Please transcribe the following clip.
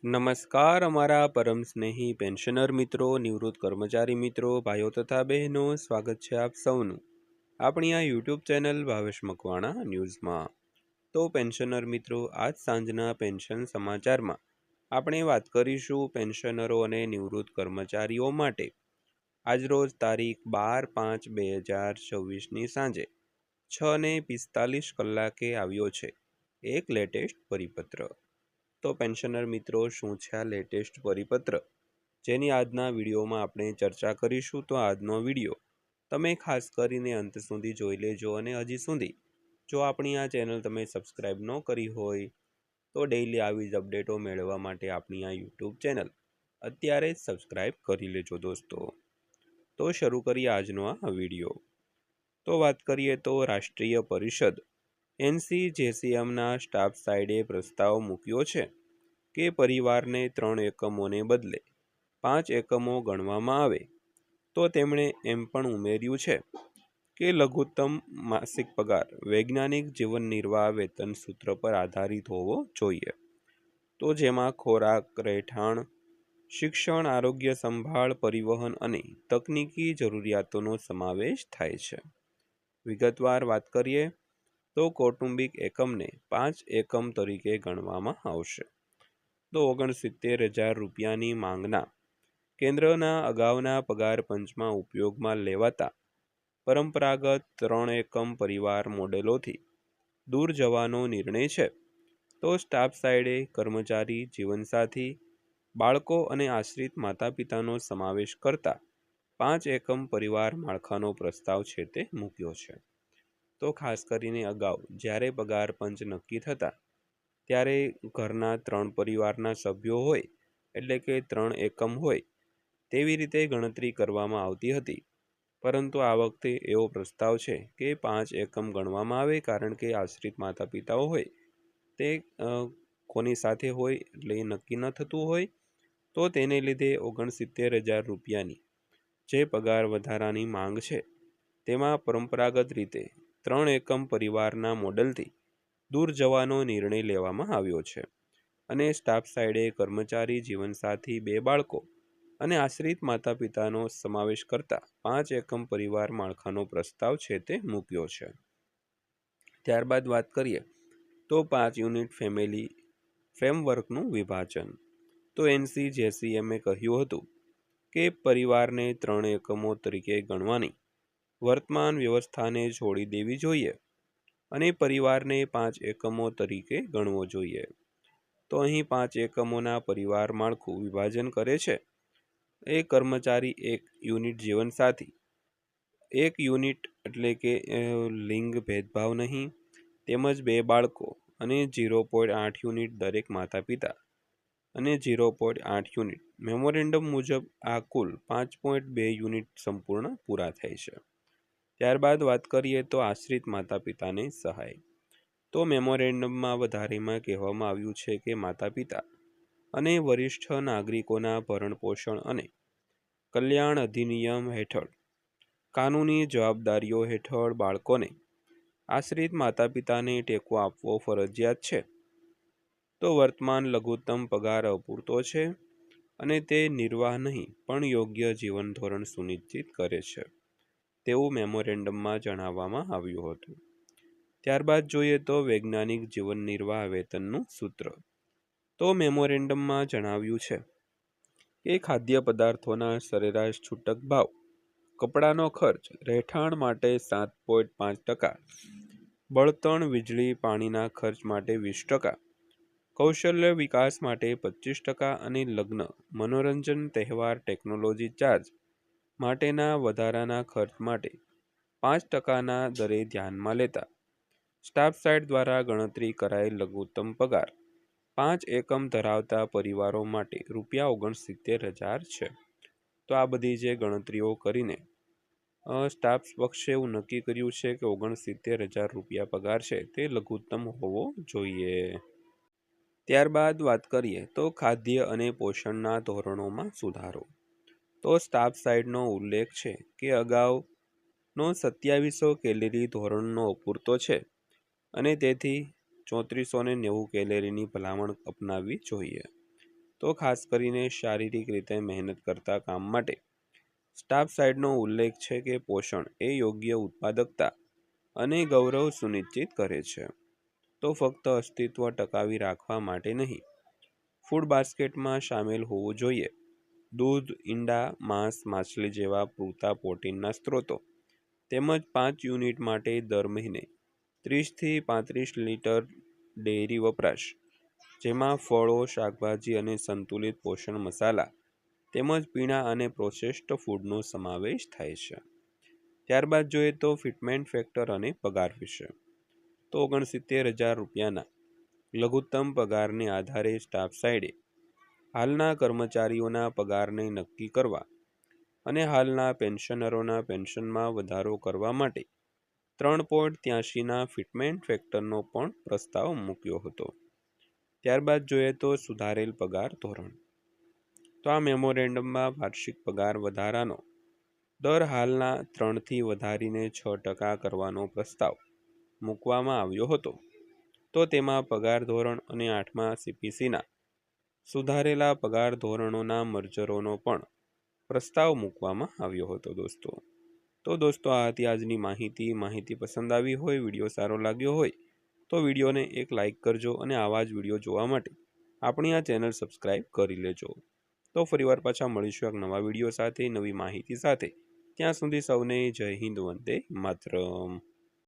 નમસ્કાર અમારા પરમ સ્નેહી પેન્શનર મિત્રો, નિવૃત્ત કર્મચારી મિત્રો, ભાઈઓ તથા બહેનો, સ્વાગત છે આપ સૌનું આપણી આ યુટ્યુબ ચેનલ ભાવેશ મકવાણા ન્યૂઝમાં। તો પેન્શનર મિત્રો, આજ સાંજના પેન્શન સમાચારમાં આપણે વાત કરીશું પેન્શનરો અને નિવૃત્ત કર્મચારીઓ માટે આજરોજ તારીખ 12/5/2024ની સાંજે 6:45 આવ્યો છે એક લેટેસ્ટ પરિપત્ર। તો પેન્શનર મિત્રો, શું છે આ લેટેસ્ટ પરિપત્ર જેની આજના વિડીયોમાં આપણે ચર્ચા કરીશું। તો આજનો વિડીયો તમે ખાસ કરીને અંત સુધી જોઈ લેજો અને હજી સુધી જો આપણી આ ચેનલ તમે સબસ્ક્રાઈબ ન કરી હોય તો ડેઈલી આવી જ અપડેટો મેળવવા માટે આપણી આ યુટ્યુબ ચેનલ અત્યારે જ સબસ્ક્રાઈબ કરી લેજો દોસ્તો। તો શરૂ કરીએ આજનો આ વિડીયો। તો વાત કરીએ તો રાષ્ટ્રીય પરિષદ NCJCMના સ્ટાફ સાઇડે પ્રસ્તાવ મૂક્યો છે કે પરિવારને 3 એકમોને બદલે 5 એકમો ગણવામાં આવે। તો તેમણે એમ પણ ઉમેર્યું છે કે લઘુત્તમ માસિક પગાર વૈજ્ઞાનિક જીવન નિર્વાહ વેતન સૂત્ર પર આધારિત હોવો જોઈએ। તો જેમાં ખોરાક, રહેઠાણ, શિક્ષણ, આરોગ્ય સંભાળ, પરિવહન અને તકનીકી જરૂરિયાતોનો સમાવેશ થાય છે। વિગતવાર વાત કરીએ તો કૌટુંબિક એકમને 5 એકમ તરીકે ગણવામાં આવશે। તો 69,000 રૂપિયાની માંગના કેન્દ્રના અગાઉના પગાર પંચમાં ઉપયોગમાં લેવાતા પરંપરાગત 3 એકમ પરિવાર મોડેલોથી દૂર જવાનો નિર્ણય છે। તો સ્ટાફ સાઇડે કર્મચારી, જીવનસાથી, બાળકો અને આશ્રિત માતા પિતાનો સમાવેશ કરતા 5 એકમ પરિવાર માળખાનો પ્રસ્તાવ છે તે મૂક્યો છે। તો ખાસ કરીને અગાઉ જ્યારે પગાર પંચ નક્કી થતા ત્યારે ઘરના 3 પરિવારના સભ્યો હોય એટલે કે 3 એકમ હોય તેવી રીતે ગણતરી કરવામાં આવતી હતી, પરંતુ આ વખતે એવો પ્રસ્તાવ છે કે 5 એકમ ગણવામાં આવે, કારણ કે આશ્રિત માતા પિતાઓ હોય તે કોની સાથે હોય એટલે એ નક્કી ન થતું હોય, તો તેને લીધે 69,000 રૂપિયાની જે પગાર વધારાની માંગ છે તેમાં પરંપરાગત રીતે 3 એકમ પરિવારના મોડલથી દૂર જવાનો નિર્ણય લેવામાં આવ્યો છે અને સ્ટાફ સાઇડે કર્મચારી, જીવનસાથી, 2 બાળકો અને આશ્રિત માતા પિતાનો સમાવેશ કરતા 5 એકમ પરિવાર માળખાનો પ્રસ્તાવ છે તે મૂક્યો છે। ત્યારબાદ વાત કરીએ તો 5 યુનિટ ફેમિલી ફ્રેમવર્કનું વિભાજન। તો NCJCMએ કહ્યું હતું કે પરિવારને 3 એકમો તરીકે ગણવાની વર્તમાન વ્યવસ્થાને છોડી દેવી જોઈએ અને પરિવારને 5 એકમો તરીકે ગણવો જોઈએ। તો અહીં 5 એકમોના પરિવાર માળખું વિભાજન કરે છે એ કર્મચારી 1 યુનિટ, જીવનસાથી 1 યુનિટ એટલે કે લિંગ ભેદભાવ નહીં, તેમજ 2 બાળકો અને 0.8 યુનિટ દરેક માતા પિતા અને 0.8 યુનિટ મેમોરેન્ડમ મુજબ આ કુલ 5.2 યુનિટ સંપૂર્ણ પૂરા થાય છે। ત્યારબાદ વાત કરીએ તો આશ્રિત માતા પિતાને સહાય। તો મેમોરેન્ડમમાં વધારેમાં કહેવામાં આવ્યું છે કે માતા પિતા અને વરિષ્ઠ નાગરિકોના ભરણ પોષણ અને કલ્યાણ અધિનિયમ હેઠળ કાનૂની જવાબદારીઓ હેઠળ બાળકોને આશ્રિત માતા પિતાને ટેકો આપવો ફરજિયાત છે। તો વર્તમાન લઘુત્તમ પગાર અપૂરતો છે અને તે નિર્વાહ નહીં પણ યોગ્ય જીવન ધોરણ સુનિશ્ચિત કરે છે તેવું મેમોરેન્ડમમાં જણાવવામાં આવ્યું હતું। ત્યારબાદ જોઈએ તો વૈજ્ઞાનિક જીવન નિર્વાહ વેતનનું સૂત્ર। તો મેમોરેન્ડમમાં જણાવ્યું છે કે ખાદ્ય પદાર્થોના સરેરાશ છૂટક ભાવ, કપડાનો ખર્ચ, રહેઠાણ માટે 7.5%, બળતણ, વીજળી, પાણીના ખર્ચ માટે 20%, કૌશલ્ય વિકાસ માટે 25% અને લગ્ન, મનોરંજન, તહેવાર, ટેકનોલોજી ચાર્જ માટેના વધારાના ખર્ચ માટે 5%ના દરે ધ્યાનમાં લેતા સ્ટાફ સાઇડ દ્વારા ગણતરી કરાયેલ લઘુત્તમ પગાર 5 એકમ ધરાવતા પરિવારો માટે ₹69,000 છે। તો આ બધી જે ગણતરીઓ કરીને સ્ટાફ પક્ષે એવું નક્કી કર્યું છે કે 69,000 રૂપિયા પગાર છે તે લઘુત્તમ હોવો જોઈએ। ત્યારબાદ વાત કરીએ તો ખાદ્ય અને પોષણના ધોરણોમાં સુધારો। તો સ્ટાફ સાઇડનો ઉલ્લેખ છે કે અગાઉનો 2700 કેલેરી ધોરણનો અપૂરતો છે અને તેથી 3490 કેલેરીની ભલામણ અપનાવવી જોઈએ। તો તો ખાસ કરીને શારીરિક રીતે મહેનત કરતા કામ માટે સ્ટાફ સાઇડનો ઉલ્લેખ છે કે પોષણ એ યોગ્ય ઉત્પાદકતા અને ગૌરવ સુનિશ્ચિત કરે છે. તો ફક્ત અસ્તિત્વ ટકાવી રાખવા માટે નહીં, ફૂડ બાસ્કેટમાં સામેલ હોવું જોઈએ દૂધ, ઈંડા, માંસ, માછલી જેવા પૂરતા પ્રોટીનના સ્ત્રોતો, તેમજ 5 યુનિટ માટે દર મહિને 30થી 35 લીટર ડેયરી વપરાશ, જેમાં ફળો, શાકભાજી અને સંતુલિત પોષણ મસાલા તેમજ પીણા અને પ્રોસેસ્ડ ફૂડનો સમાવેશ થાય છે. ત્યારબાદ જોઈએ તો ફિટમેન્ટ ફેક્ટર અને પગાર વિશે. તો 69,000 રૂપિયાના લઘુત્તમ પગારને આધારે સ્ટાફ સાઇડે હાલના કર્મચારીઓના પગારને નક્કી કરવા અને હાલના પેન્શનરોના પેન્શનમાં વધારો કરવા માટે 3.83ના ફિટમેન્ટ ફેક્ટરનો પણ પ્રસ્તાવ મૂક્યો હતો. ત્યારબાદ જોઈએ તો સુધારેલ પગાર ધોરણ. તો આ મેમોરેન્ડમમાં વાર્ષિક પગાર વધારાનો દર હાલના 3થી વધારીને 6% કરવાનો પ્રસ્તાવ મૂકવામાં આવ્યો હતો. તો તેમાં પગાર ધોરણ અને 8મા CPCના સુધારેલા પગાર ધોરણોના મર્જરોનો પણ પ્રસ્તાવ મૂકવામાં આવ્યો હતો તો દોસ્તો આ હતી આજની માહિતી પસંદ આવી હોય, વિડીયો સારો લાગ્યો હોય તો વિડીયોને એક લાઇક કરજો અને આવા જ વિડીયો જોવા માટે આપણી આ ચેનલ સબસ્ક્રાઈબ કરી લેજો. તો ફરીવાર પાછા મળીશું એક નવા વિડીયો સાથે, નવી માહિતી સાથે. ત્યાં સુધી સૌને જય હિન્દ, વંદે માતરમ.